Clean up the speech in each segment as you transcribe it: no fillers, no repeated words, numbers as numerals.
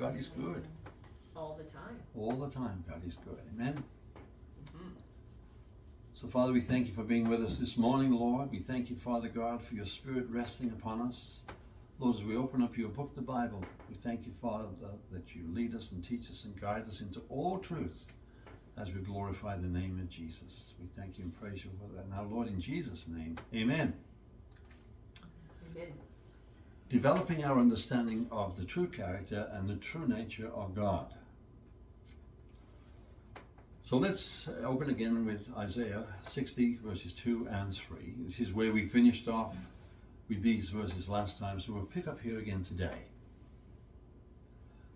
God is good. All the time. All the time, God is good. Amen. So, Father, we thank you for being with us this morning, Lord. We thank you, Father God, for your Spirit resting upon us. Lord, as we open up your book, the Bible, we thank you, Father, that you lead us and teach us and guide us into all truth as we glorify the name of Jesus. We thank you and praise you for that. Now, Lord, in Jesus' name, amen. Amen. Developing our understanding of the true character and the true nature of God. So let's open again with Isaiah 60 verses 2 and 3. This is where we finished off with these verses last time, so we'll pick up here again today.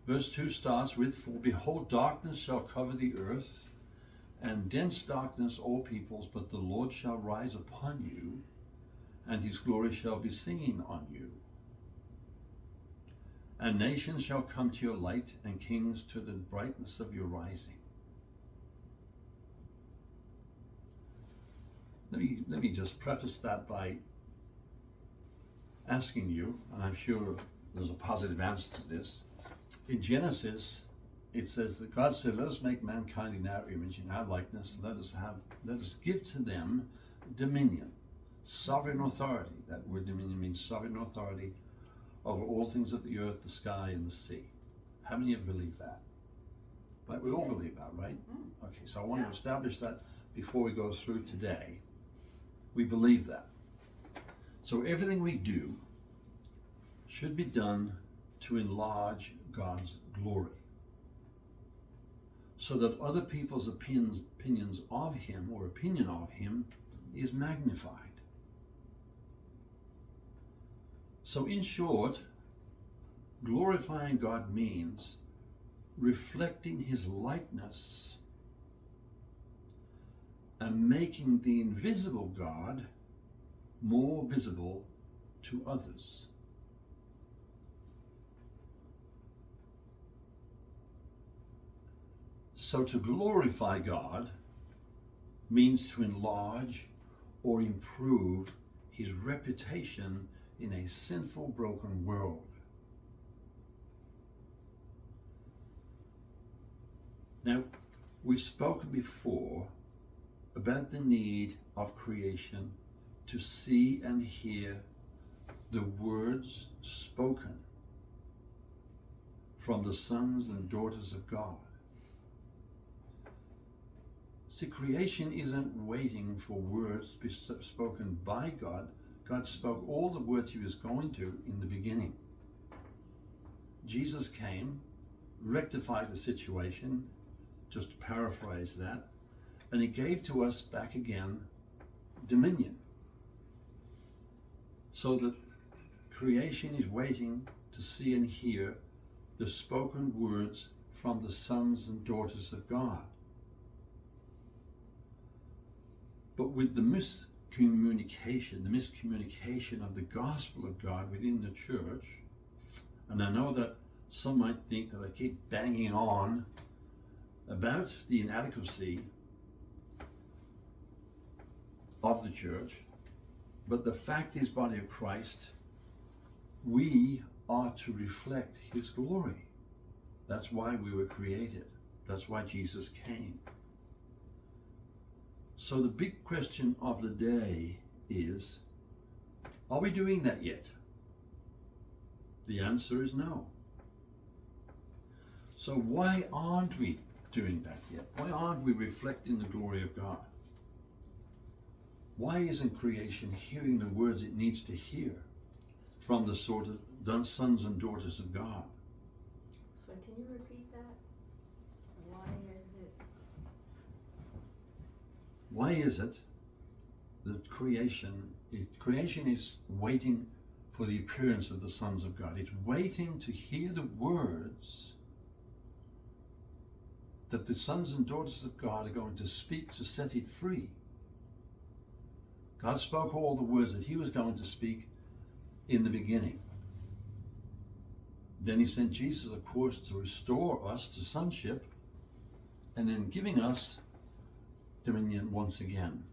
Verse 2 starts with, "For behold, darkness shall cover the earth, and dense darkness all peoples, but the Lord shall rise upon you, and his glory shall be seen on you. And nations shall come to your light, and kings to the brightness of your rising." Let me just preface that by asking you, and I'm sure there's a positive answer to this. In Genesis, it says that God said, "Let us make mankind in our image, in our likeness. Let us give to them dominion, sovereign authority." That word dominion means sovereign authority over all things of the earth, the sky, and the sea. How many of you believe that? But we all believe that, right? Okay, so I want to establish that before we go through today. We believe that. So everything we do should be done to enlarge God's glory, so that other people's opinions of him or opinion of him is magnified. So in short, glorifying God means reflecting his likeness and making the invisible God more visible to others. So to glorify God means to enlarge or improve his reputation in a sinful, broken world. Now, we've spoken before about the need of creation to see and hear the words spoken from the sons and daughters of God. See, creation isn't waiting for words to be spoken by God. God spoke all the words he was going to in the beginning. Jesus came, rectified the situation, just to paraphrase that, and he gave to us back again dominion. So that creation is waiting to see and hear the spoken words from the sons and daughters of God. But with the miscommunication of the gospel of God within the church, and I know that some might think that I keep banging on about the inadequacy of the church, but the fact is, body of Christ, we are to reflect his glory. That's why we were created. That's why Jesus came. So the big question of the day is, are we doing that yet? The answer is no. So why aren't we doing that yet? Why aren't we reflecting the glory of God? Why isn't creation hearing the words it needs to hear from the sort of sons and daughters of God? So can you repeat that? Why is it that creation is waiting for the appearance of the sons of God? It's waiting to hear the words that the sons and daughters of God are going to speak to set it free. God spoke all the words that he was going to speak in the beginning. Then he sent Jesus, of course, to restore us to sonship, and then giving us dominion once again.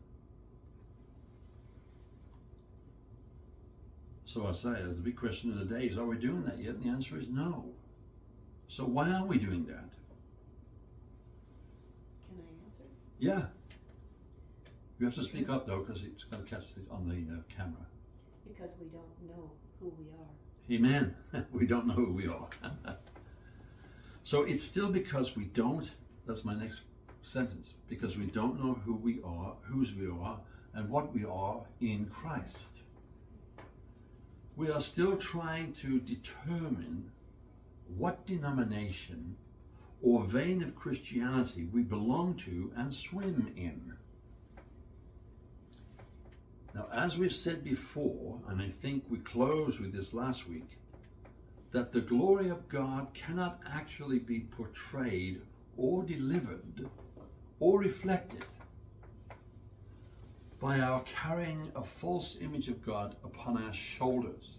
So I say, as the big question of the day is, are we doing that yet? And the answer is no. So why are we doing that? Can I answer? Yeah. You have to speak up though, because it's going to catch this on the camera. Because we don't know who we are. Amen. We don't know who we are. So it's still because we don't, that's my next sentence, because we don't know who we are, whose we are, and what we are in Christ. We are still trying to determine what denomination or vein of Christianity we belong to and swim in. Now, as we've said before, and I think we closed with this last week, that the glory of God cannot actually be portrayed or delivered or reflected by our carrying a false image of God upon our shoulders.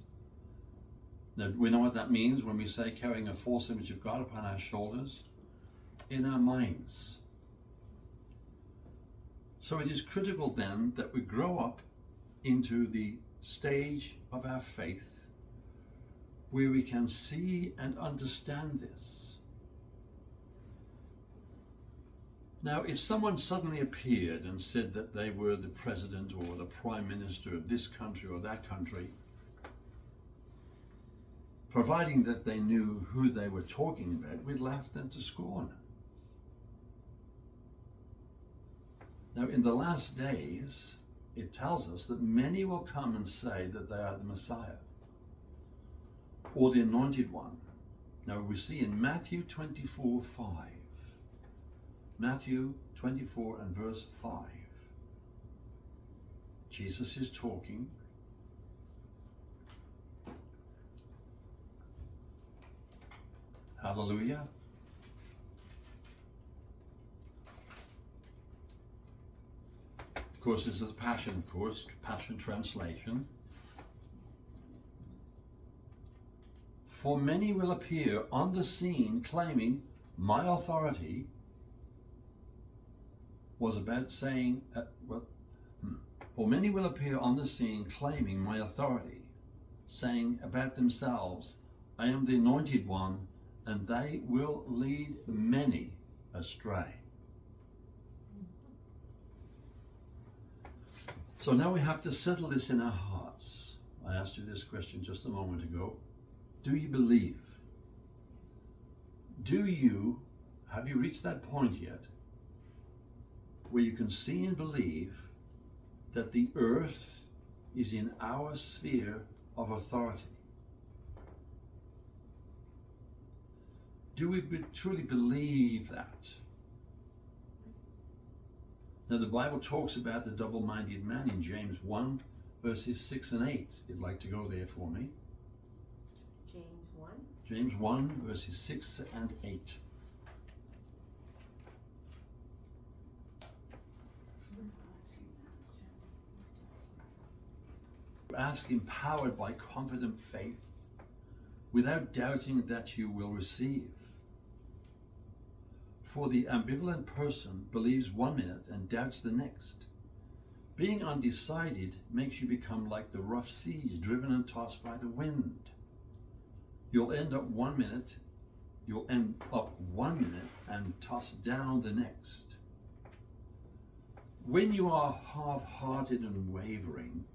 Now, we know what that means when we say carrying a false image of God upon our shoulders, in our minds. So it is critical then that we grow up into the stage of our faith where we can see and understand this. Now, if someone suddenly appeared and said that they were the president or the prime minister of this country or that country, providing that they knew who they were talking about, we'd laugh them to scorn. Now, in the last days, it tells us that many will come and say that they are the Messiah or the Anointed One. Now, we see in Matthew 24:5, Matthew 24 and verse 5, Jesus is talking. Hallelujah. Of course, this is the Passion, Passion Translation. For many will appear on the scene claiming my authority, was about saying, for many will appear on the scene claiming my authority, saying about themselves, I am the Anointed One, and they will lead many astray. So now we have to settle this in our hearts. I asked you this question just a moment ago. Do you believe? Have you reached that point yet where you can see and believe that the earth is in our sphere of authority? Do we truly believe that? Now, the Bible talks about the double-minded man in James 1, verses 6 and 8. You'd like to go there for me? James 1. James 1, verses 6 and 8. Ask empowered by confident faith, without doubting that you will receive. For the ambivalent person believes 1 minute and doubts the next. Being undecided makes you become like the rough seas driven and tossed by the wind. You'll end up 1 minute and tossed down the next. When you are half-hearted and wavering,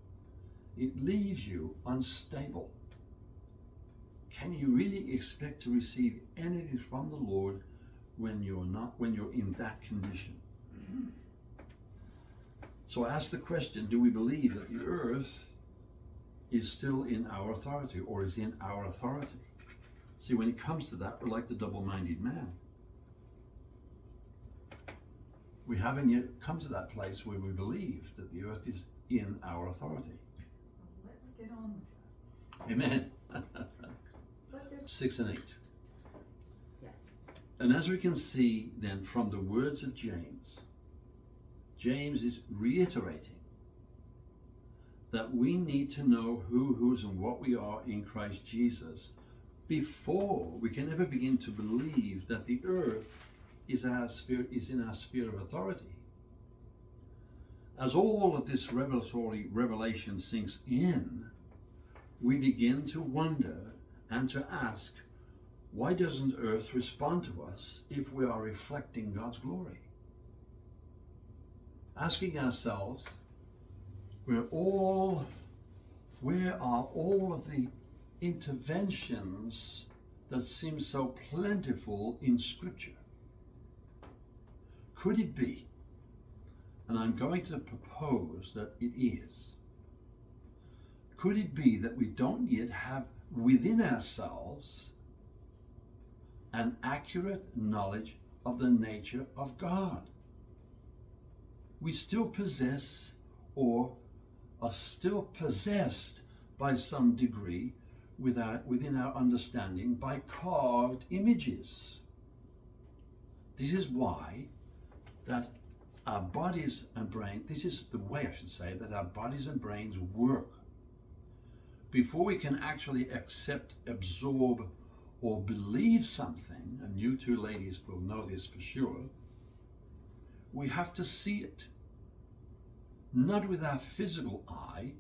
it leaves you unstable. Can you really expect to receive anything from the Lord when you're in that condition? So I ask the question, do we believe that the earth is still in our authority, or is in our authority? See, when it comes to that, we're like the double-minded man. We haven't yet come to that place where we believe that the earth is in our authority. Let's get on with that. Amen. But there's 6 and 8. yes. And as we can see then from the words of James, James is reiterating that we need to know who, whose, and what we are in Christ Jesus before we can ever begin to believe that the earth is in our sphere of authority. As all of this revelation sinks in, we begin to wonder and to ask, why doesn't earth respond to us if we are reflecting God's glory? Asking ourselves, where are all of the interventions that seem so plentiful in Scripture? Could it be, and I'm going to propose that it is, could it be that we don't yet have within ourselves an accurate knowledge of the nature of God? We still possess, or are still possessed by some degree within our understanding by carved images. This is why that our bodies and brain, this is the way I should say that our bodies and brains work. Before we can actually accept, absorb, or believe something, and you two ladies will know this for sure, we have to see it. Not with our physical eye,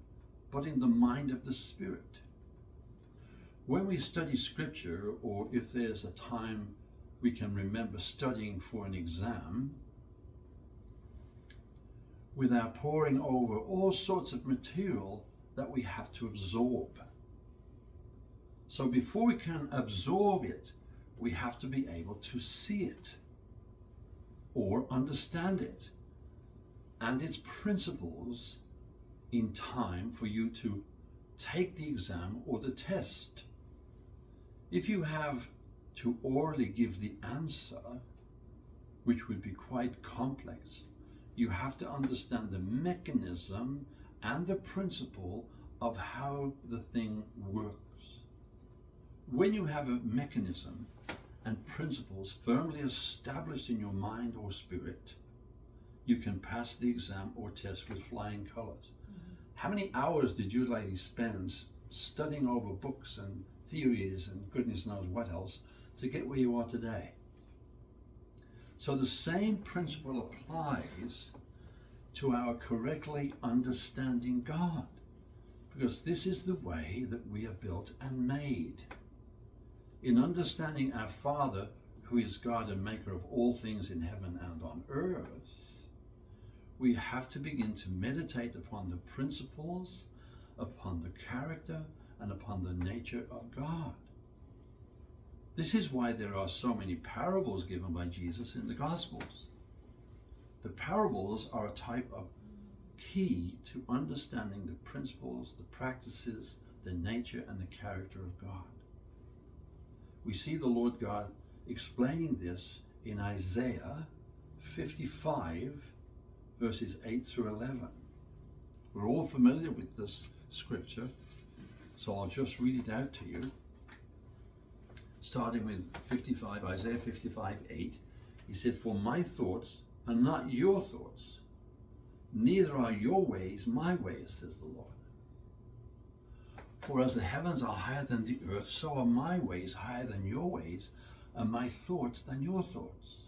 but in the mind of the Spirit. When we study Scripture, or if there's a time we can remember studying for an exam, with our poring over all sorts of material that we have to absorb. So before we can absorb it, we have to be able to see it or understand it and its principles in time for you to take the exam or the test. If you have to orally give the answer, which would be quite complex, you have to understand the mechanism and the principle of how the thing works. When you have a mechanism and principles firmly established in your mind or spirit, you can pass the exam or test with flying colors. How many hours did you ladies spend studying over books and theories and goodness knows what else to get where you are today? So the same principle applies to our correctly understanding God, because this is the way that we are built and made. In understanding our Father, who is God and maker of all things in heaven and on earth, we have to begin to meditate upon the principles, upon the character, and upon the nature of God. This is why there are so many parables given by Jesus in the Gospels. The parables are a type of key to understanding the principles, the practices, the nature, and the character of God. We see the Lord God explaining this in Isaiah 55, verses 8 through 11. We're all familiar with this scripture, so I'll just read it out to you. Starting with Isaiah 55, 8, he said, "For my thoughts are not your thoughts, neither are your ways my ways, says the Lord. For as the heavens are higher than the earth, so are my ways higher than your ways, and my thoughts than your thoughts.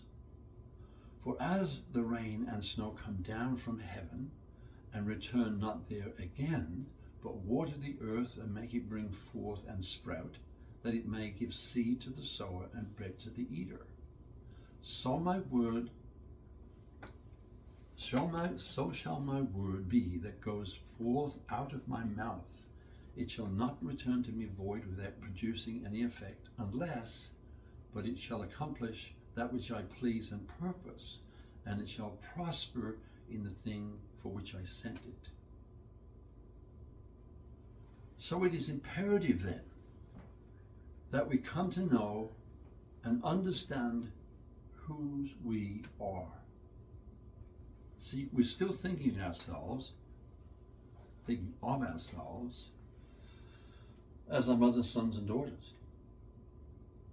For as the rain and snow come down from heaven, and return not there again, but water the earth and make it bring forth and sprout, that it may give seed to the sower and bread to the eater, so shall my word be that goes forth out of my mouth. It shall not return to me void without producing any effect, but it shall accomplish that which I please and purpose, and it shall prosper in the thing for which I sent it." So it is imperative then that we come to know and understand whose we are. See, we're still thinking of ourselves as our mother's sons and daughters.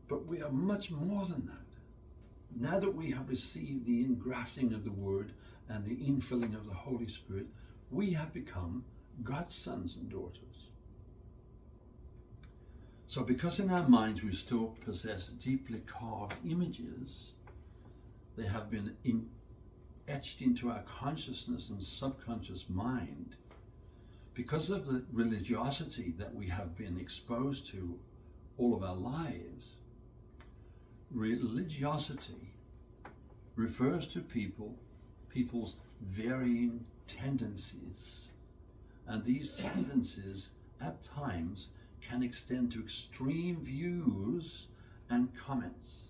But we are much more than that. Now that we have received the engrafting of the Word and the infilling of the Holy Spirit, we have become God's sons and daughters. So because in our minds we still possess deeply carved images, they have been etched into our consciousness and subconscious mind, because of the religiosity that we have been exposed to all of our lives, religiosity refers to people's varying tendencies, and these tendencies at times can extend to extreme views and comments.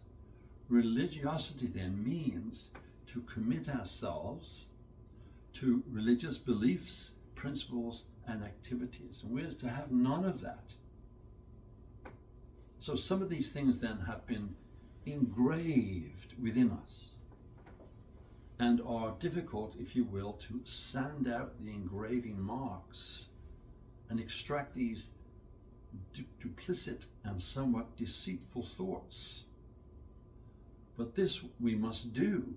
Religiosity then means to commit ourselves to religious beliefs, principles, and activities, and we're to have none of that. So some of these things then have been engraved within us and are difficult, if you will, to sand out the engraving marks and extract these duplicit and somewhat deceitful thoughts. But this we must do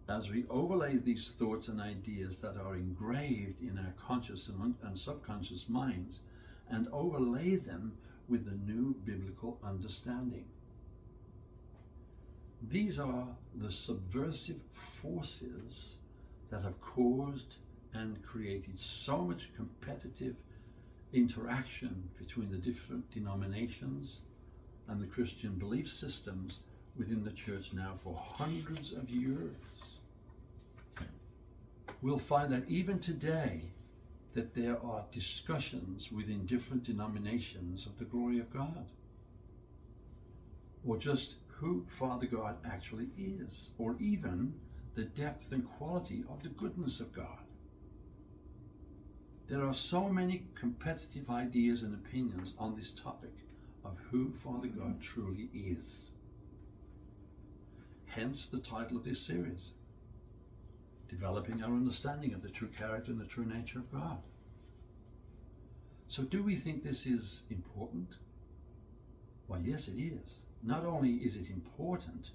as we overlay these thoughts and ideas that are engraved in our conscious and subconscious minds and overlay them with the new biblical understanding. These are the subversive forces that have caused and created so much competitive interaction between the different denominations and the Christian belief systems within the church now for hundreds of years. We'll find that even today that there are discussions within different denominations of the glory of God, or just who Father God actually is, or even the depth and quality of the goodness of God. There are so many competitive ideas and opinions on this topic of who Father God truly is. Hence the title of this series, Developing Our Understanding of the True Character and the True Nature of God. So do we think this is important? Well, yes, it is. Not only is it important,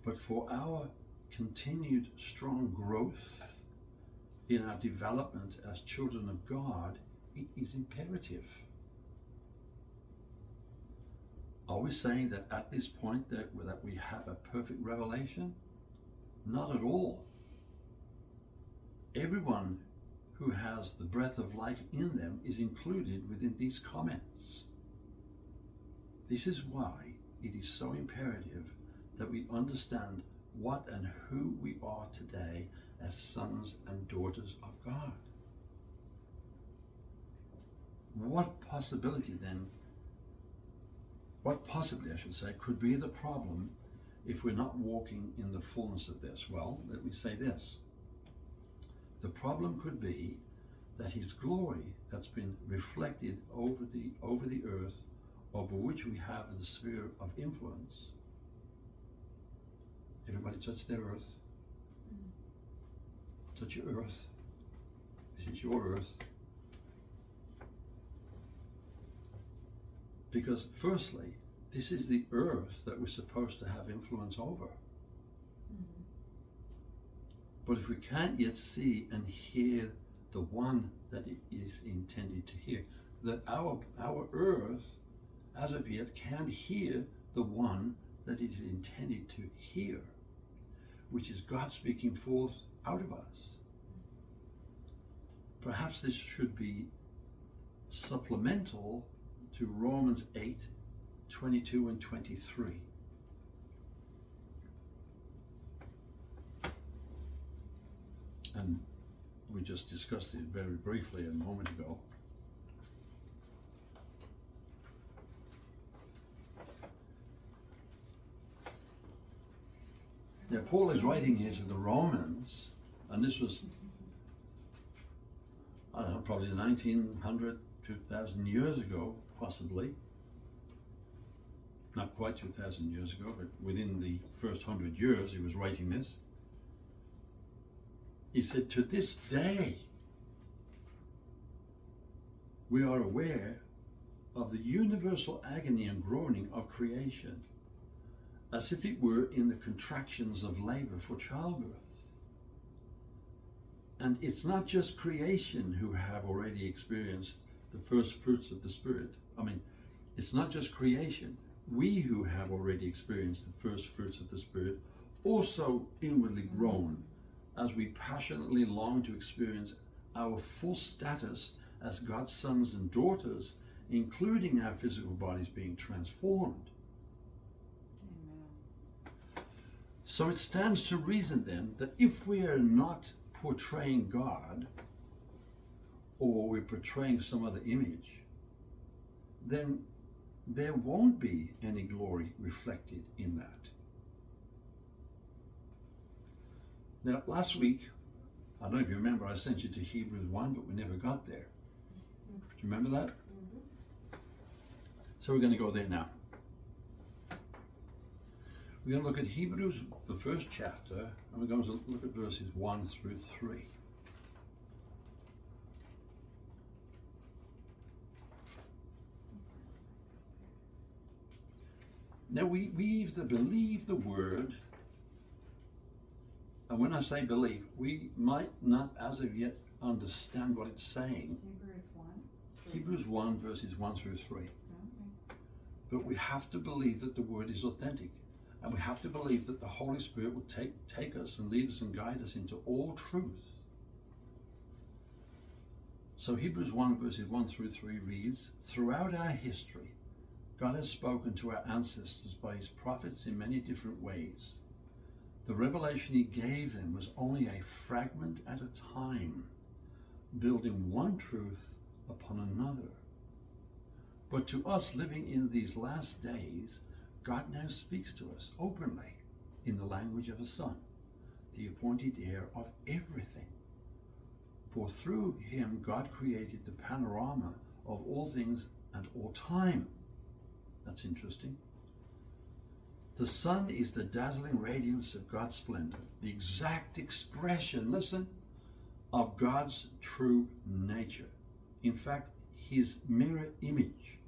but for our continued strong growth in our development as children of God, it is imperative. Are we saying that at this point that we have a perfect revelation? Not at all. Everyone who has the breath of life in them is included within these comments. This is why it is so imperative that we understand what and who we are today as sons and daughters of God. What possibly, I should say, could be the problem if we're not walking in the fullness of this? Well, let me say this. The problem could be that His glory that's been reflected over the earth, over which we have the sphere of influence. Everybody touch their earth. Touch your earth. This is your earth. Because firstly, this is the earth that we're supposed to have influence over. But if we can't yet see and hear the one that it is intended to hear, that our earth, as of yet, can't hear the one that it is intended to hear, which is God speaking forth out of us. Perhaps this should be supplemental to Romans 8, 22 and 23. And we just discussed it very briefly a moment ago. Yeah, Paul is writing here to the Romans, and this was, I don't know, probably 1900, 2000 years ago, possibly. Not quite 2000 years ago, but within the first 100 years he was writing this. He said, to this day, we are aware of the universal agony and groaning of creation, as if it were in the contractions of labor for childbirth. And it's not just creation who have already experienced the first fruits of the Spirit. I mean, it's not just creation. We who have already experienced the first fruits of the Spirit also inwardly groan as we passionately long to experience our full status as God's sons and daughters, including our physical bodies being transformed. Amen. So it stands to reason then that if we are not portraying God, or we're portraying some other image, then there won't be any glory reflected in that. Now, last week, I don't know if you remember, I sent you to Hebrews 1, but we never got there. Do you remember that? So we're going to go there now. We're going to look at Hebrews, the first chapter, and we're going to look at verses 1 through 3. Now we either believe the word, and when I say believe, we might not as of yet understand what it's saying. Hebrews 1. Hebrews 1 verses 1 through 3. Okay. But we have to believe that the word is authentic. And we have to believe that the Holy Spirit will take us and lead us and guide us into all truth. So Hebrews 1 verses 1 through 3 reads, "Throughout our history, God has spoken to our ancestors by his prophets in many different ways. The revelation he gave them was only a fragment at a time, building one truth upon another. But to us living in these last days, God now speaks to us openly in the language of a son, the appointed heir of everything. For through him God created the panorama of all things and all time." That's interesting. "The sun is the dazzling radiance of God's splendor, the exact expression, listen, of God's true nature. In fact, his mirror image.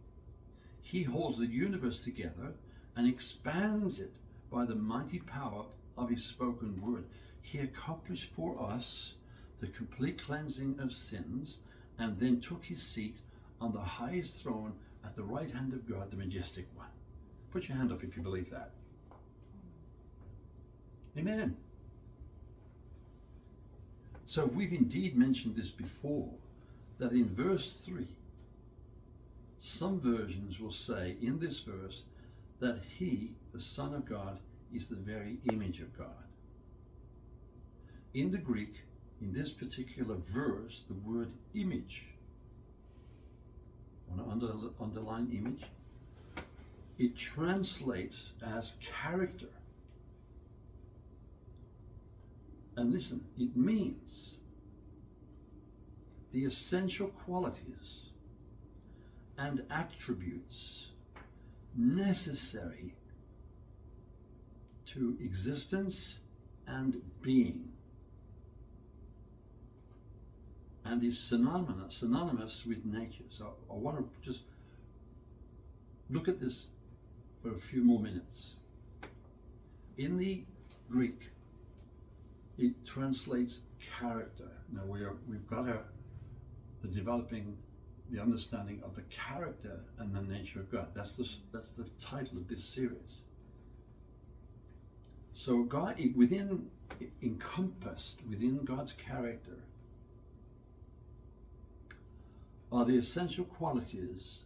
He holds the universe together and expands it by the mighty power of his spoken word. He accomplished for us the complete cleansing of sins and then took his seat on the highest throne at the right hand of God, the majestic one." Put your hand up if you believe that. Amen. So we've indeed mentioned this before, that in verse 3, some versions will say in this verse that he, the Son of God, is the very image of God. In the Greek, in this particular verse, the word image, I want to underline image, it translates as character. And listen, it means the essential qualities and attributes necessary to existence and being, and is synonymous with nature. So I want to just look at this for a few more minutes. In the Greek, it translates character. Now we've got the developing the understanding of the character and the nature of God. That's the title of this series. So God, encompassed within God's character are the essential qualities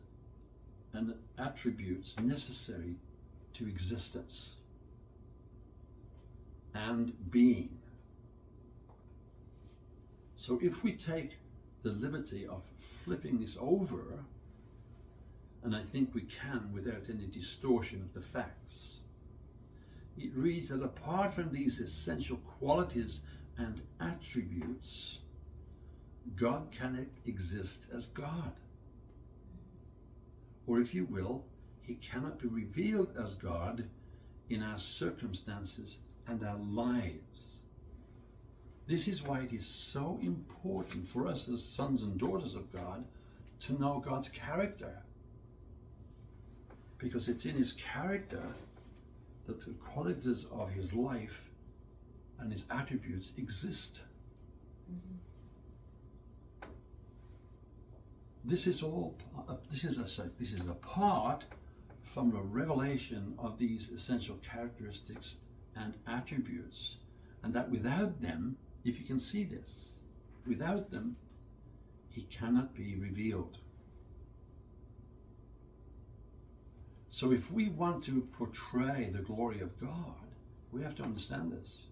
and attributes necessary to existence and being. So if we take the liberty of flipping this over, and I think we can without any distortion of the facts, it reads that apart from these essential qualities and attributes, God cannot exist as God. Or if you will, he cannot be revealed as God in our circumstances and our lives. This is why it is so important for us as sons and daughters of God to know God's character. Because it's in his character that the qualities of his life and his attributes exist. Mm-hmm. This is apart from a revelation of these essential characteristics and attributes, and that without them, if you can see this, without them, he cannot be revealed. So if we want to portray the glory of God, We have to understand this.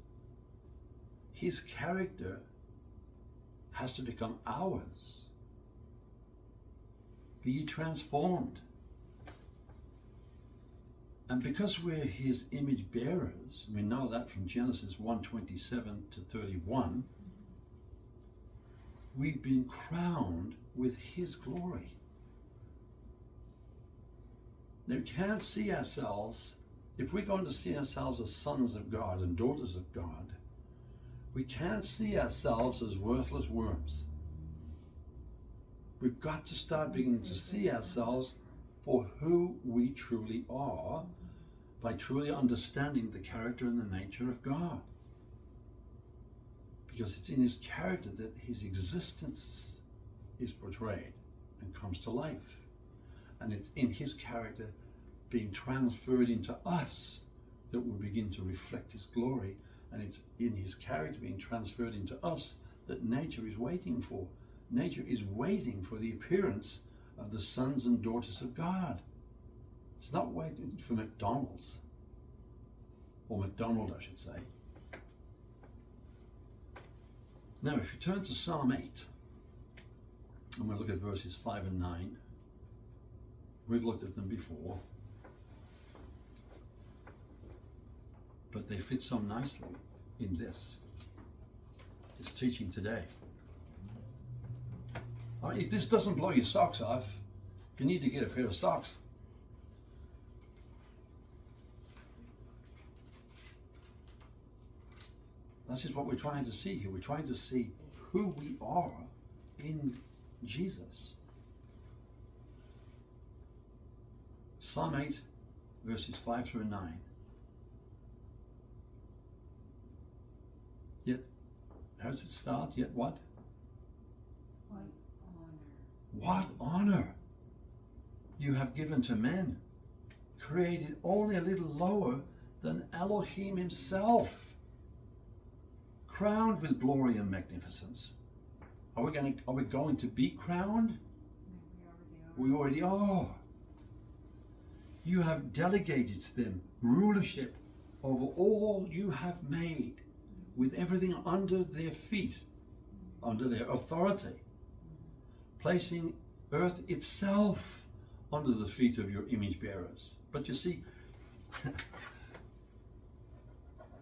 His character has to become ours. Be ye transformed. And because we're his image bearers, we know that from Genesis 1:27 to 31, we've been crowned with his glory. Now, we can't see ourselves, if we're going to see ourselves as sons of God and daughters of God, we can't see ourselves as worthless worms. We've got to start beginning to see ourselves for who we truly are by truly understanding the character and the nature of God. Because it's in his character that his existence is portrayed and comes to life. And it's in his character being transferred into us that will begin to reflect his glory. And it's in his character being transferred into us that nature is waiting for. Nature is waiting for the appearance of the sons and daughters of God. It's not waiting for McDonald's, or McDonald, I should say. Now, if you turn to Psalm 8, and we'll look at verses 5 and 9, we've looked at them before, but they fit so nicely in this teaching today. All right, if this doesn't blow your socks off, you need to get a pair of socks. This is what we're trying to see here. We're trying to see who we are in Jesus. Psalm 8, verses 5 through 9. Yet, how does it start? Yet what? What honor you have given to men, created only a little lower than Elohim himself, crowned with glory and magnificence. Are we going to be crowned? We already are. You have delegated to them rulership over all you have made, with everything under their feet, under their authority, placing earth itself under the feet of your image bearers. But you see,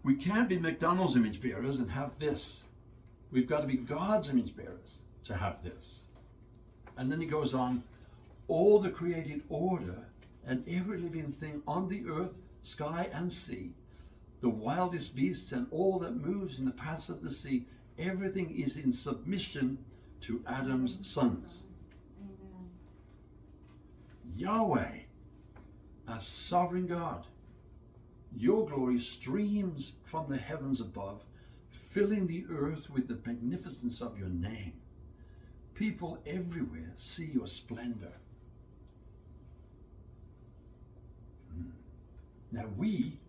we can't be McDonald's image bearers and have this. We've got to be God's image bearers to have this. And then he goes on, all the created order and every living thing on the earth, sky and sea, the wildest beasts and all that moves in the paths of the sea, everything is in submission to Adam's sons. Amen. Yahweh, as sovereign God, your glory streams from the heavens above, filling the earth with the magnificence of your name. People everywhere see your splendor. Now we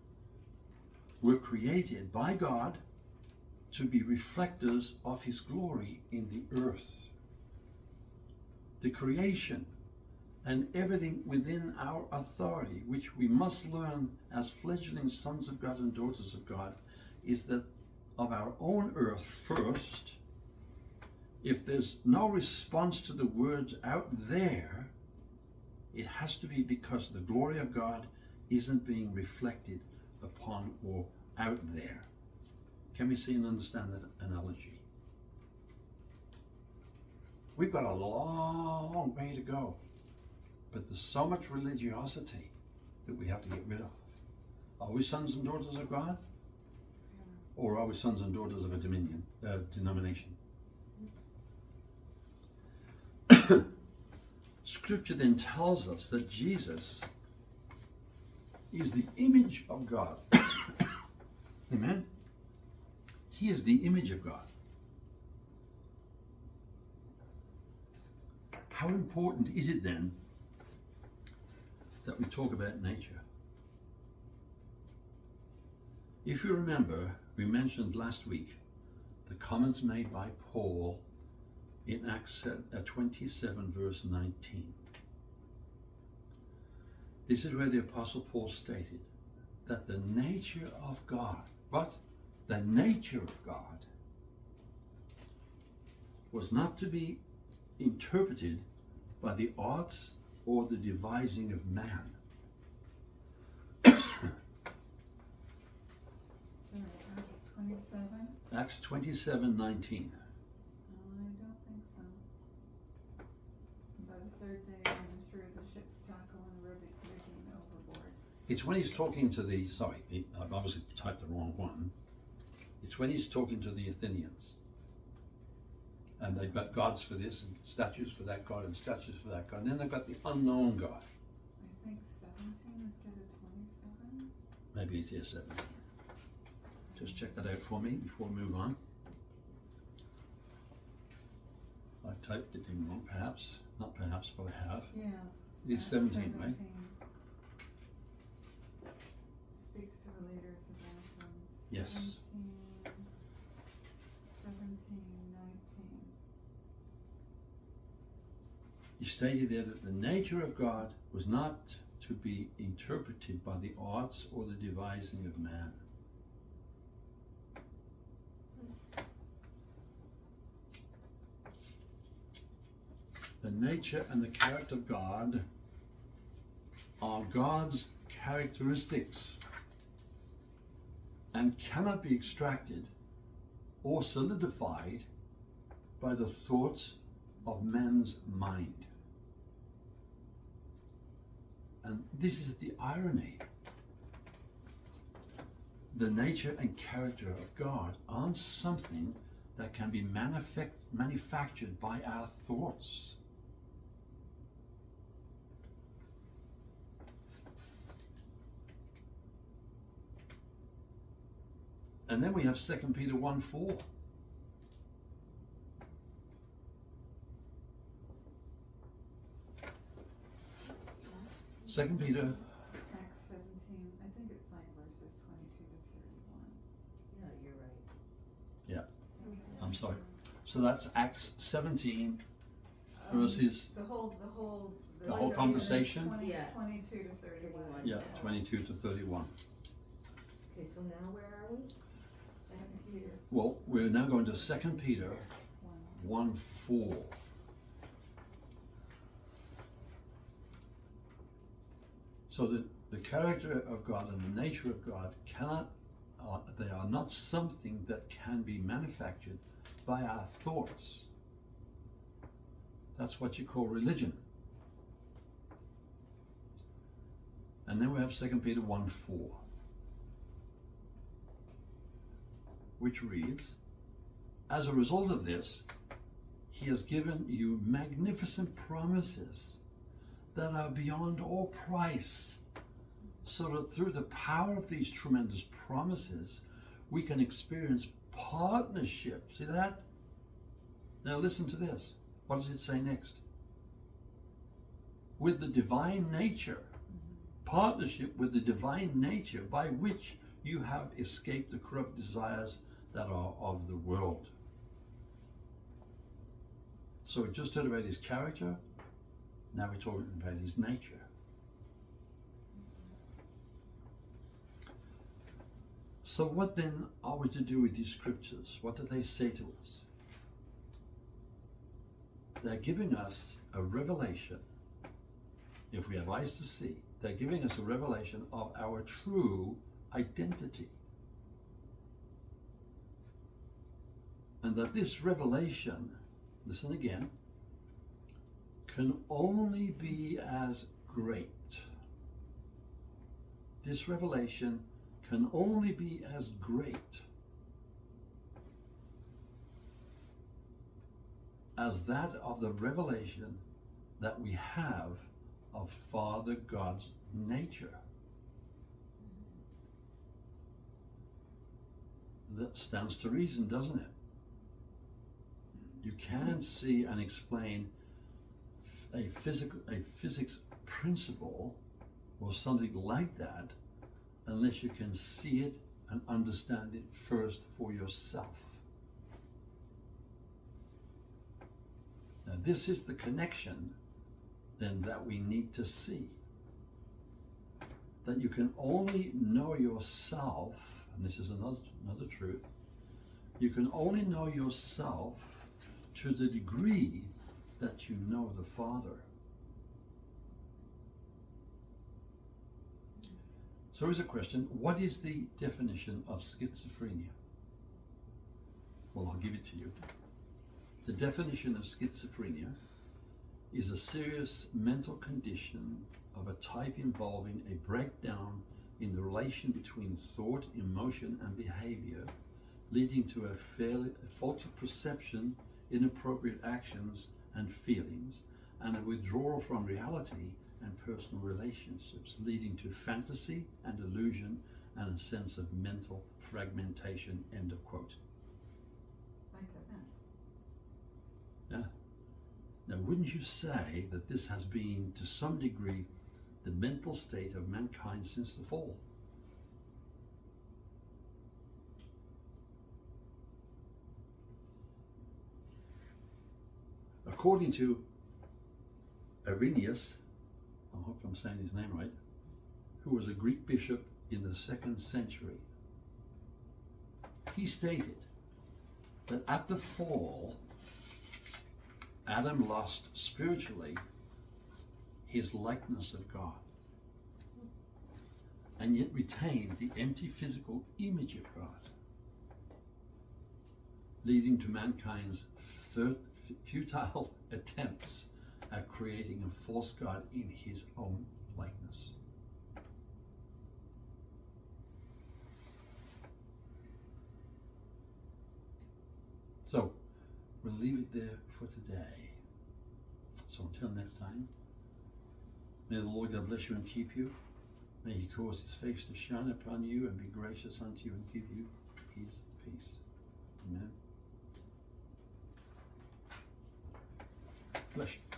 were created by God to be reflectors of his glory in the earth. The creation and everything within our authority, which we must learn as fledgling sons of God and daughters of God, is that of our own earth first. If there's no response to the words out there, it has to be because the glory of God isn't being reflected upon or out there. Can we see and understand that analogy? We've got a long way to go, but there's so much religiosity that we have to get rid of. Are we sons and daughters of God? Or are we sons and daughters of a denomination? Scripture then tells us that Jesus is the image of God. Amen? He is the image of God. How important is it then that we talk about nature? If you remember, we mentioned last week the comments made by Paul in Acts 27 verse 19. This is where the Apostle Paul stated that the nature of God, but the nature of God was not to be interpreted by the arts or the devising of man. Acts 27? Acts 27:19. No, I don't think so. By the third day, they threw the ship's tackle and rigging overboard. It's when he's talking to the, I've obviously typed the wrong one. It's when he's talking to the Athenians. And they've got gods for this and statues for that god and statues for that god. And then they've got the unknown God. I think 17 instead of 27? Maybe it's here 17. Just check that out for me before we move on. I typed it in wrong, perhaps. Not perhaps, but I have. Yeah. It's Acts 17, right? Speaks to the leaders of Athens. Yes. 17, 19. He stated there that the nature of God was not to be interpreted by the arts or the devising of man. The nature and the character of God are God's characteristics and cannot be extracted or solidified by the thoughts of man's mind. And this is the irony. The nature and character of God aren't something that can be manufactured by our thoughts. And then we have 2 Peter 1:4. Second Peter, Acts 17, I think it's like verses 22 to 31. No, you're right. yeah, I'm sorry. So that's Acts 17 verses, The whole conversation? Yeah. 22 to 31. 31. yeah, 22 to 31. Okay, so now where are we? Second Peter Well, we're now going to 2 Peter 1. 1:4. So the character of God and the nature of God they are not something that can be manufactured by our thoughts. That's what you call religion. And then we have 2 Peter 1:4, which reads, as a result of this, he has given you magnificent promises that are beyond all price, so that through the power of these tremendous promises, we can experience partnership. See that? Now listen to this. What does it say next? With the divine nature, partnership with the divine nature by which you have escaped the corrupt desires that are of the world. So we just heard about his character. Now we're talking about his nature. So what then are we to do with these scriptures? What do they say to us? They're giving us a revelation. If we have eyes to see, they're giving us a revelation of our true identity. And that this revelation, listen again, can only be as great. This revelation can only be as great as that of the revelation that we have of Father God's nature. That stands to reason, doesn't it? You can't see and explain a physics principle or something like that unless you can see it and understand it first for yourself. Now this is the connection then that we need to see. that you can only know yourself, and this is another truth, you can only know yourself to the degree that you know the Father. So here's a question: what is the definition of schizophrenia? Well, I'll give it to you. The definition of schizophrenia is a serious mental condition of a type involving a breakdown in the relation between thought, emotion, and behavior, leading to a faulty perception, inappropriate actions and feelings, and a withdrawal from reality and personal relationships, leading to fantasy and illusion and a sense of mental fragmentation. End of quote. My goodness. Yeah. Now, wouldn't you say that this has been, to some degree, the mental state of mankind since the fall? According to Irenaeus, I hope I'm saying his name right, who was a Greek bishop in the 2nd century, he stated that at the fall, Adam lost spiritually his likeness of God, and yet retained the empty physical image of God, leading to mankind's futile attempts at creating a false God in his own likeness. So, we'll leave it there for today. So until next time, may the Lord God bless you and keep you. May he cause his face to shine upon you and be gracious unto you and give you his peace. Amen. Bless you.